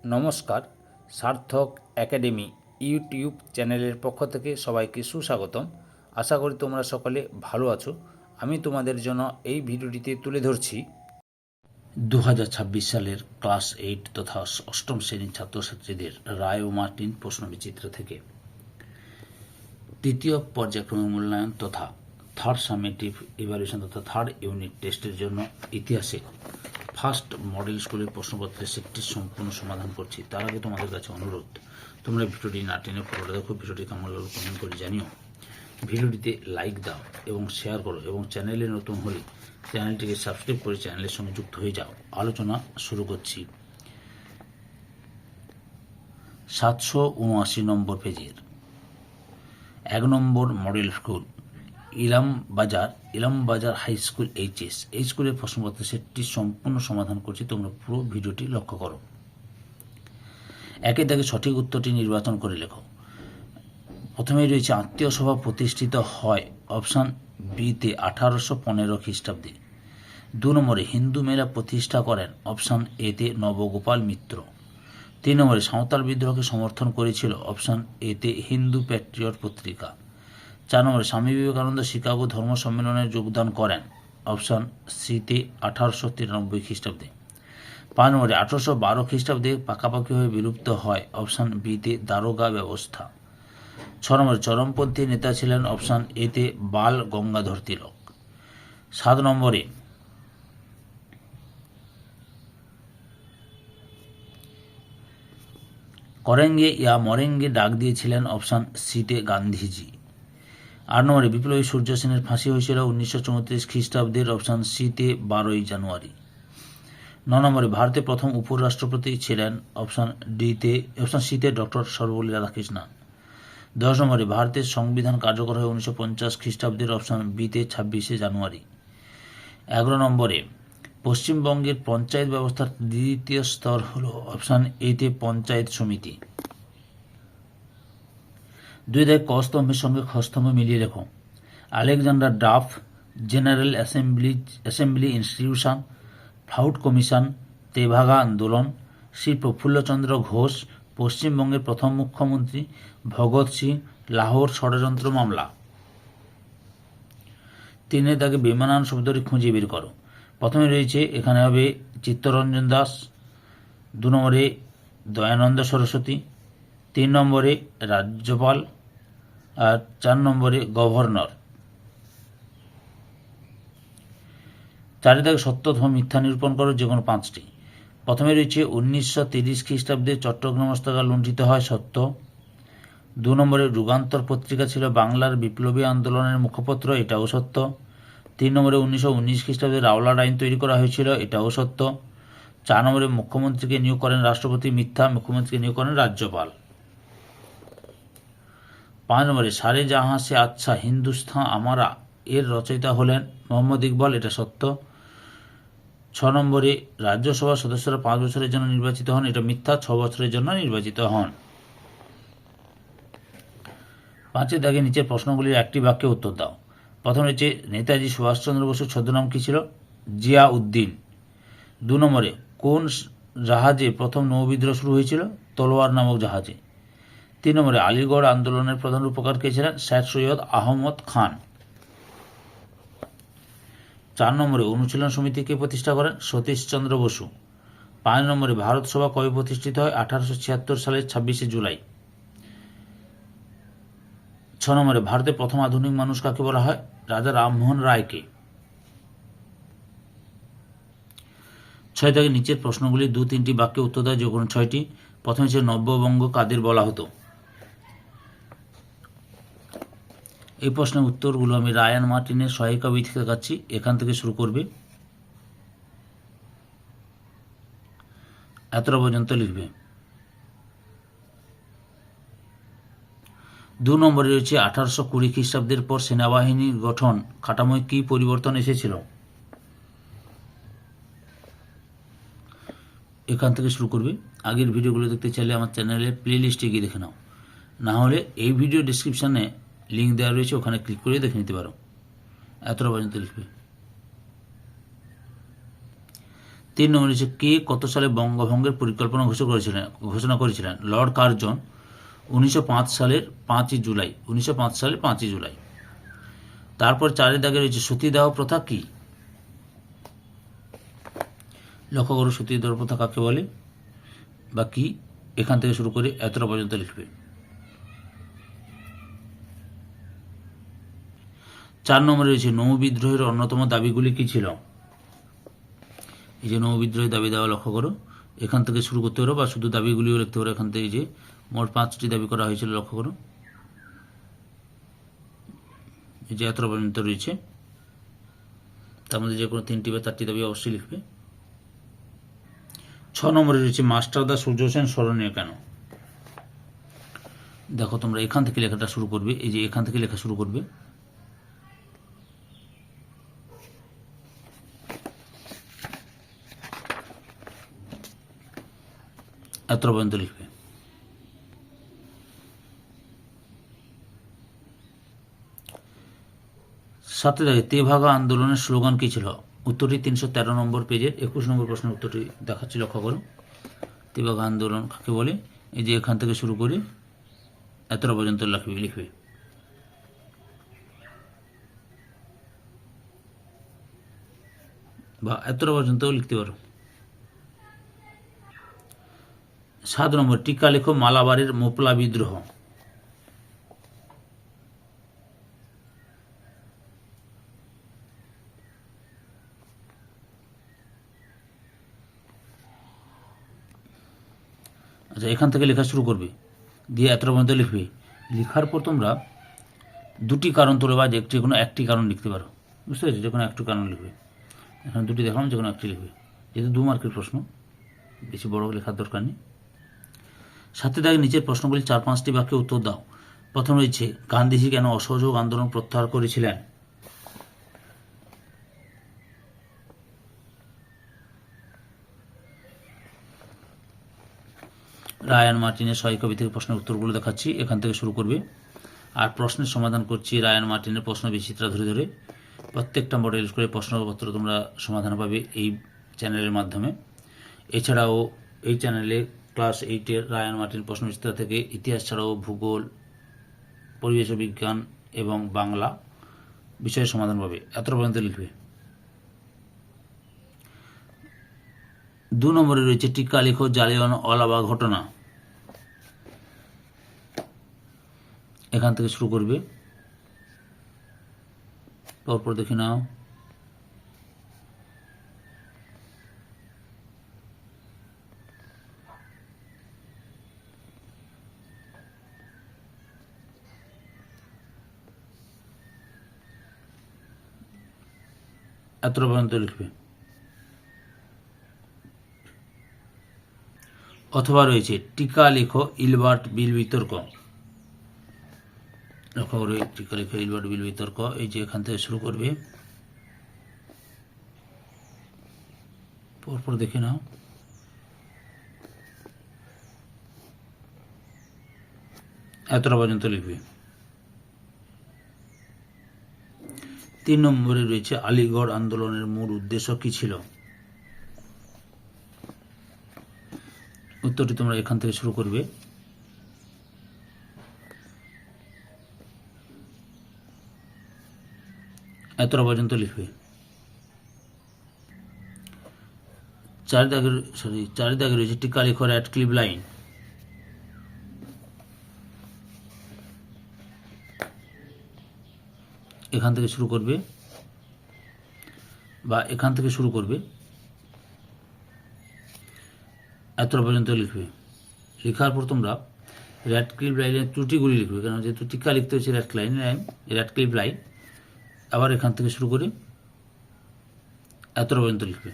নমস্কার, সার্থক academy YouTube চ্যানেলের পক্ষ থেকে সবাইকে সুস্বাগতম। আশা করি তোমরা সকলে ভালো আছো। আমি তোমাদের জন্য এই ভিডিওটিতে তুলে ধরছি 2026 সালের ক্লাস 8 তথা অষ্টম শ্রেণীর ছাত্রছাত্রীদের রায় ও মার্টিন প্রশ্নবিচিত্র থেকে তৃতীয় পর্যায়ক্রমিক মূল্যায়ন তথা থার্ড সামেটিভ ইভ্যালুয়েশন তথা থার্ড ইউনিট টেস্টের জন্য ইতিহাসে ফার্স্ট মডেল স্কুলের প্রশ্নপত্রের সেটটির সম্পূর্ণ সমাধান করছি। তার আগে তোমাদের কাছে অনুরোধ, তোমরা ভিডিওটি না টেনে পুরোটা দেখো, ভিডিওটি কেমন লাগলো কমেন্ট করে জানিও, ভিডিওটিতে লাইক দাও এবং শেয়ার করো, এবং চ্যানেলে নতুন হলে চ্যানেলটিকে সাবস্ক্রাইব করে চ্যানেলের সঙ্গে যুক্ত হয়ে যাও। আলোচনা শুরু করছি 779 নম্বর পেজের 1 নম্বর model school Ilambazar high school HS. এই স্কুলের প্রশ্নপত্রের সেটটির সম্পূর্ণ সমাধান করছি, তোমরা পুরো ভিডিওটি লক্ষ্য করো। একে দাগে সঠিক উত্তরটি নির্বাচন করে লেখো। প্রথমেই রয়েছে আত্মীয় সভা প্রতিষ্ঠিত হয় অপশান বিতে 1815 খ্রিস্টাব্দে। 2 নম্বরে হিন্দু মেলা প্রতিষ্ঠা করেন অপশান এতে নবগোপাল মিত্র। 3 নম্বরে সাঁওতাল বিদ্রোহকে সমর্থন করেছিল অপশান এতে হিন্দু প্যাট্রিয়ট পত্রিকা। 4 নম্বরে স্বামী বিবেকানন্দ শিকাগো ধর্ম সম্মেলনে যোগদান করেন অপশান সিতে 1893 খ্রিস্টাব্দে। 5 নম্বরে 1812 খ্রিস্টাব্দে পাকাপাকিভাবে বিলুপ্ত হয় অপশান বিতে দারোগা ব্যবস্থা। 6 নম্বরে চরমপন্থী নেতা ছিলেন অপশান এতে বাল গঙ্গাধর তিলক। 7 নম্বরে করেঙ্গে ইয়া মরেঙ্গে ডাক দিয়েছিলেন অপশান সিতে গান্ধীজি। 8 নম্বরে বিপ্লবী সূর্য সেনের ফাঁসি হয়েছিল 1934 খ্রিস্টাব্দের অপশান সিতে 12 জানুয়ারি। 9 নম্বরে ভারতের প্রথম উপরাষ্ট্রপতি ছিলেন অপশান সিতে ডক্টর সর্বপল্লী রাধাকৃষ্ণন। 10 নম্বরে ভারতের সংবিধান কার্যকর হয় 1950 খ্রিস্টাব্দের অপশান বিতে 26 জানুয়ারি। 11 নম্বরে পশ্চিমবঙ্গের পঞ্চায়েত ব্যবস্থার দ্বিতীয় স্তর হল অপশান এতে পঞ্চায়েত সমিতি। 2 দাগে ক স্তম্ভের সঙ্গে খ স্তম্ভ মিলিয়ে লেখো। Alexander Duff, general assembly institution, Floud commission, Tebhaga আন্দোলন, শ্রী প্রফুল্লচন্দ্র ঘোষ, পশ্চিমবঙ্গের প্রথম মুখ্যমন্ত্রী, ভগৎ সিং, লাহোর ষড়যন্ত্র মামলা। 3 দাগে বেমানান শব্দটি খুঁজে বের করো। প্রথমে রয়েছে, এখানে হবে চিত্তরঞ্জন দাস। 2 নম্বরে দয়ানন্দ সরস্বতী। 3 নম্বরে রাজ্যপাল। আর 4 নম্বরে গভর্নর। 4 দাগে সত্য অথবা মিথ্যা নিরূপণ করো, যে কোনো 5টি। প্রথমে রয়েছে 1930 খ্রিস্টাব্দে চট্টগ্রাম হস্তাগার লুণ্ঠিত হয়, সত্য। 2 নম্বরে যুগান্তর পত্রিকা ছিল বাংলার বিপ্লবী আন্দোলনের মুখপত্র, এটাও সত্য। 3 নম্বরে 1919 খ্রিস্টাব্দে রাওলাট আইন তৈরি করা হয়েছিল, এটাও সত্য। 4 নম্বরে মুখ্যমন্ত্রীকে নিয়োগ করেন রাষ্ট্রপতি, মিথ্যা, মুখ্যমন্ত্রীকে নিয়োগ করেন রাজ্যপাল। 5 নম্বরে সারে জাহাঁ সে আচ্ছা হিন্দুস্তান আমারা এর রচয়িতা হলেন মোহাম্মদ ইকবাল, এটা সত্য। 6 নম্বরে রাজ্যসভার সদস্যরা 5 বছরের জন্য নির্বাচিত হন, এটা মিথ্যা, 6 বছরের জন্য নির্বাচিত হন। 5 দাগে নিচের প্রশ্নগুলির একটি বাক্যে উত্তর দাও। প্রথম হচ্ছে নেতাজি সুভাষচন্দ্র বসুর ছদ্মনাম কী ছিল? জিয়া উদ্দিন। 2 নম্বরে কোন জাহাজে প্রথম নৌবিদ্রোহ শুরু হয়েছিল? তলোয়ার নামক জাহাজে। 3 নম্বরে আলিগড় আন্দোলনের প্রধান রূপকার কে ছিলেন? স্যার সৈয়দ আহমদ খান। 4 নম্বরে অনুশীলন সমিতি কে প্রতিষ্ঠা করেন? সতীশচন্দ্র বসু। 5 নম্বরে ভারত সভা কবে প্রতিষ্ঠিত হয়? 1876 সালের 26শে জুলাই। 6 নম্বরে ভারতের প্রথম আধুনিক মানুষ কাকে বলা হয়? রাজা রামমোহন রায়কে। 6 থেকে নিচের প্রশ্নগুলি 2-3টি বাক্যে উত্তর দেয়, যে কোনো 6টি। প্রথমে হচ্ছে নব্যবঙ্গ কাদের বলা হতো? এই প্রশ্নের উত্তরগুলো আমি রায়ান মার্টিনের সহায়িকা বই থেকে দেখাচ্ছি, এখান থেকে শুরু করবে, এতটা পর্যন্ত লিখবে। 2 নম্বরে রয়েছে 1820 খ্রিস্টাব্দের পর সেনাবাহিনীর গঠন কাঠামোয় কী পরিবর্তন এসেছিল? এখান থেকে শুরু করবে। আগের ভিডিওগুলো দেখতে চাইলে আমার চ্যানেলের প্লে লিস্টে গিয়ে দেখে নাও, না হলে এই ভিডিও ডিসক্রিপশানে লিঙ্ক দেওয়া রয়েছে, ওখানে ক্লিক করে দেখে নিতে পারো। এতটা পর্যন্ত লিখবে। 3 নম্বর হচ্ছে কে কত সালে বঙ্গভঙ্গের পরিকল্পনা ঘোষণা করেছিলেন? লর্ড কার্জন 1905 সালের 5ই জুলাই। 1905 সালের 5ই জুলাই। তারপর 4 দাগে রয়েছে সতীদাহ প্রথা কি? লক্ষ্য করো সতীদাহ প্রথা কাকে বলে বা কি? এখান থেকে শুরু করে এতটা পর্যন্ত লিখবে। 4 নম্বরে রয়েছে নৌবিদ্রোহের অন্যতম দাবিগুলি কি ছিল? এই যে নৌবিদ্রোহের দাবি দেওয়া লক্ষ্য করো, এখান থেকে শুরু করতে পারো বা শুধু দাবিগুলিও লিখতে পারো। এখান থেকে যে মোট 5টি দাবি করা হয়েছিল লক্ষ্য করো, এই যে এতটা পর্যন্ত রয়েছে। তার মধ্যে যে কোনো 3টি বা 4টি দাবি অবশ্যই লিখবে। 6 নম্বরে রয়েছে মাস্টারদা সূর্য সেন স্মরণীয় কেন? দেখো তোমরা এখান থেকে লেখাটা শুরু করবে, এই যে এখান থেকে লেখা শুরু করবে। এতটা পর্যন্ত লিখবে। 7 দাগে তেভাগা আন্দোলনের স্লোগান কি ছিল? উত্তরটি 313 নম্বর পেজের 21 নম্বর প্রশ্নের উত্তরটি দেখাচ্ছি লক্ষ্য করো। তেভাগা আন্দোলন কাকে বলে? এই যে এখান থেকে শুরু করে এতটা পর্যন্ত লিখবে। বা এতটা পর্যন্ত লিখতে পারো। 7 নম্বর টিকা লেখো মালাবারের মোপলা বিদ্রোহ। আচ্ছা, এখান থেকে লেখা শুরু করবে, দিয়ে এতটা পর্যন্ত লিখবে। লেখার পর তোমরা 2টি কারণ তোলে বা যে কোনো একটি কারণ লিখতে পারো, বুঝতে পেরেছো? যে কোনো একটি কারণ লিখবে। এখানে 2টি দেখালাম, যে কোনো একটি লিখবে, যেহেতু 2 মার্কের প্রশ্ন, বেশি বড় লেখার দরকার নেই। 7 দাগে নিচের প্রশ্নগুলি 4-5টি বাক্যে উত্তর দাও। প্রথম রয়েছে গান্ধীজি কেন অসহযোগ আন্দোলন প্রত্যাহার করেছিলেন? রায়ান মার্টিনের সহায়িক কবি থেকে প্রশ্নের উত্তরগুলো দেখাচ্ছি, এখান থেকে শুরু করবে। আর প্রশ্নের সমাধান করছি রায়ান মার্টিনের প্রশ্ন বিচিত্রা ধরে ধরে। প্রত্যেকটা মডেল করে প্রশ্নপত্র তোমরা সমাধান পাবে এই চ্যানেলের মাধ্যমে। এছাড়াও এই চ্যানেলে ক্লাস 8-এর রায়ান মার্টিন প্রশ্ন বিচিত্রা থেকে ইতিহাস ছাড়াও ভূগোল, পরিবেশ বিজ্ঞান এবং বাংলা বিষয়ের সমাধান পাবে। এতটা পর্যন্ত লিখবে। 2 নম্বরে রয়েছে টিকা লেখো জালিয়ানওয়ালাবাগ ঘটনা। এখান থেকে শুরু করবে, পরপর দেখে নাও। এতটা পর্যন্ত লিখবে। অথবা রয়েছে টিকা লেখো ইলবার্ট বিল বিতর্ক। লক্ষ্য করে টিকা লেখো ইলবার্ট বিল বিতর্ক, এই যে এখান থেকে শুরু করবে, পরপর দেখে নাও। এতটা পর্যন্ত লিখবে। 3 নম্বরে রয়েছে আলিগড় আন্দোলনের মূল উদ্দেশ্য কি ছিল? উত্তরটি তোমরা এখান থেকে শুরু করবে। এতটা পর্যন্ত লিখবে। 4 দাগে রয়েছে টিকা লেখো র্যাডক্লিফ লাইন। এখান থেকে শুরু করবে বা এখান থেকে শুরু করবে, এতটা পর্যন্ত লিখবে। লেখার পর তোমরা র্যাডক্লিফ লাইনের ত্রুটিগুলি লিখবে, কারণ যেহেতু টিকা লিখতে হচ্ছে র্যাডক্লিফ লাইন। আবার এখান থেকে শুরু করে এতটা পর্যন্ত লিখবে।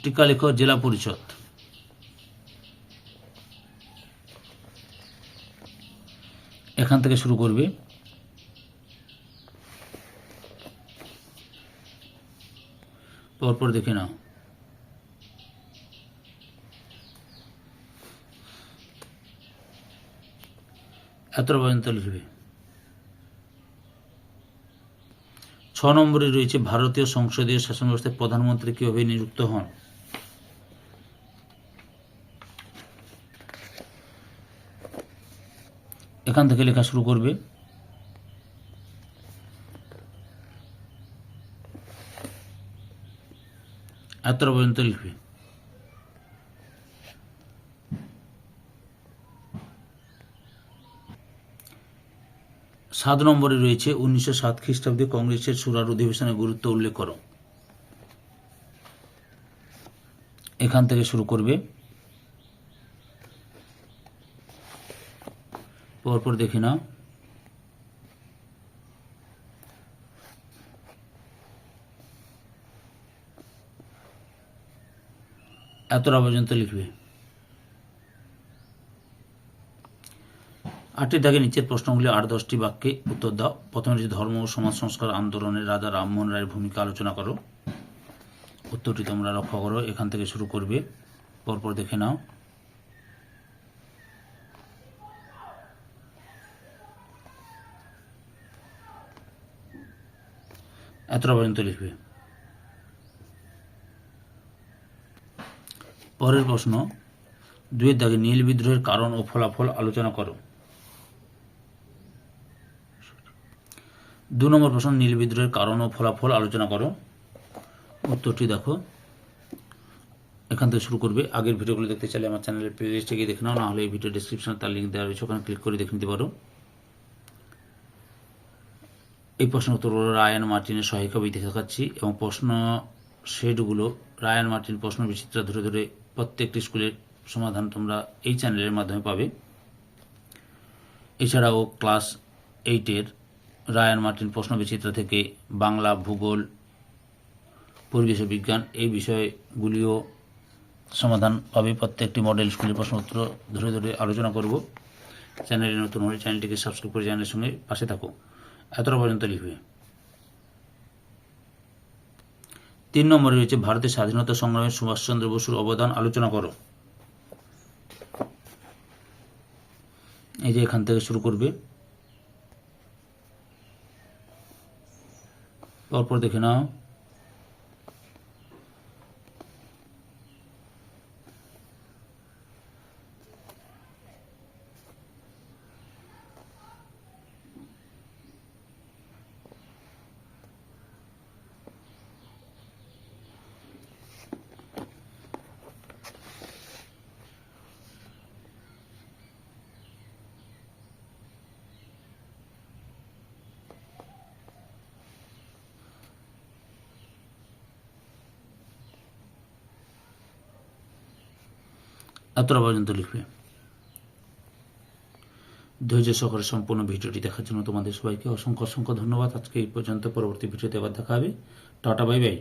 টিকা লেখো জেলা পরিষদ। এখান থেকে শুরু করবে, পরপর দেখে নাও। এতটা পর্যন্ত লিখবে। নম্বরে রয়েছে ভারতীয় সংসদীয় শাসন ব্যবস্থায় প্রধানমন্ত্রী কিভাবে নিযুক্ত হন। এখান থেকে লেখা শুরু করবে। এতটা পর্যন্ত লিখবে। সাত নম্বরে রয়েছে 1907 খ্রিস্টাব্দে কংগ্রেসের সুরার অধিবেশনের গুরুত্ব উল্লেখ করো। এখান থেকে শুরু করবে। পরপর দেখে নাও। এতটা পর্যন্ত লিখবে। 8 দাগে নিচের প্রশ্নগুলি 8-10টি বাক্যে উত্তর দাও। প্রথমে রয়েছে ধর্ম ও সমাজ সংস্কার আন্দোলনে রাজা রামমোহন রায়ের ভূমিকা আলোচনা করো। উত্তরটি তোমরা লক্ষ্য করো। এখান থেকে শুরু করবে। পরপর দেখে নাও। এতটা পর্যন্ত লিখবে। পরের প্রশ্ন 2 দাগে নীল বিদ্রোহের কারণ ও ফলাফল আলোচনা করো। 2 নম্বর প্রশ্ন নীল বিদ্রোহের কারণ ও ফলাফল আলোচনা করো। উত্তরটি দেখো। এখান থেকে শুরু করবে। আগের ভিডিওগুলো দেখতে চাইলে আমার চ্যানেলের প্লেলিস্টে গিয়ে দেখে নাও, না হলে এই ভিডিও ডিসক্রিপশনে তার লিঙ্ক দেওয়া রয়েছে, ওখানে ক্লিক করে দেখে নিতে পারো। এই প্রশ্নের উত্তরগুলো রায়ান মার্টিনের সহায়িকা বইতে দেখাচ্ছি এবং প্রশ্ন সেটগুলো রায়ান মার্টিন প্রশ্ন বিচিত্রা ধরে ধরে প্রত্যেকটি স্কুলের সমাধান তোমরা এই চ্যানেলের মাধ্যমে পাবে। এছাড়াও ক্লাস 8-এর রায়ান মার্টিন প্রশ্ন বিচিত্রা থেকে বাংলা, ভূগোল, পরিবেশ বিজ্ঞান এই বিষয়গুলিও সমাধান পাবে। প্রত্যেকটি মডেল স্কুলের প্রশ্নপত্র ধরে ধরে আলোচনা করব। চ্যানেলে নতুন হলে চ্যানেলটিকে সাবস্ক্রাইব করে চ্যানেলের সঙ্গে পাশে থাকো। এতটা পর্যন্ত লিখবে। 3 নম্বরে রয়েছে ভারতের স্বাধীনতা সংগ্রামে সুভাষচন্দ্র বসুর অবদান আলোচনা করো। এই যে এখান থেকে শুরু করবে। পরপর দেখে নাও। এতটা পর্যন্ত লিখবে। ধৈর্য সহকারে সম্পূর্ণ ভিডিওটি দেখার জন্য তোমাদের সবাইকে অসংখ্য অসংখ্য ধন্যবাদ। আজকে এই পর্যন্ত। পরবর্তী ভিডিওতে আবার দেখা হবে। Tata, bye bye.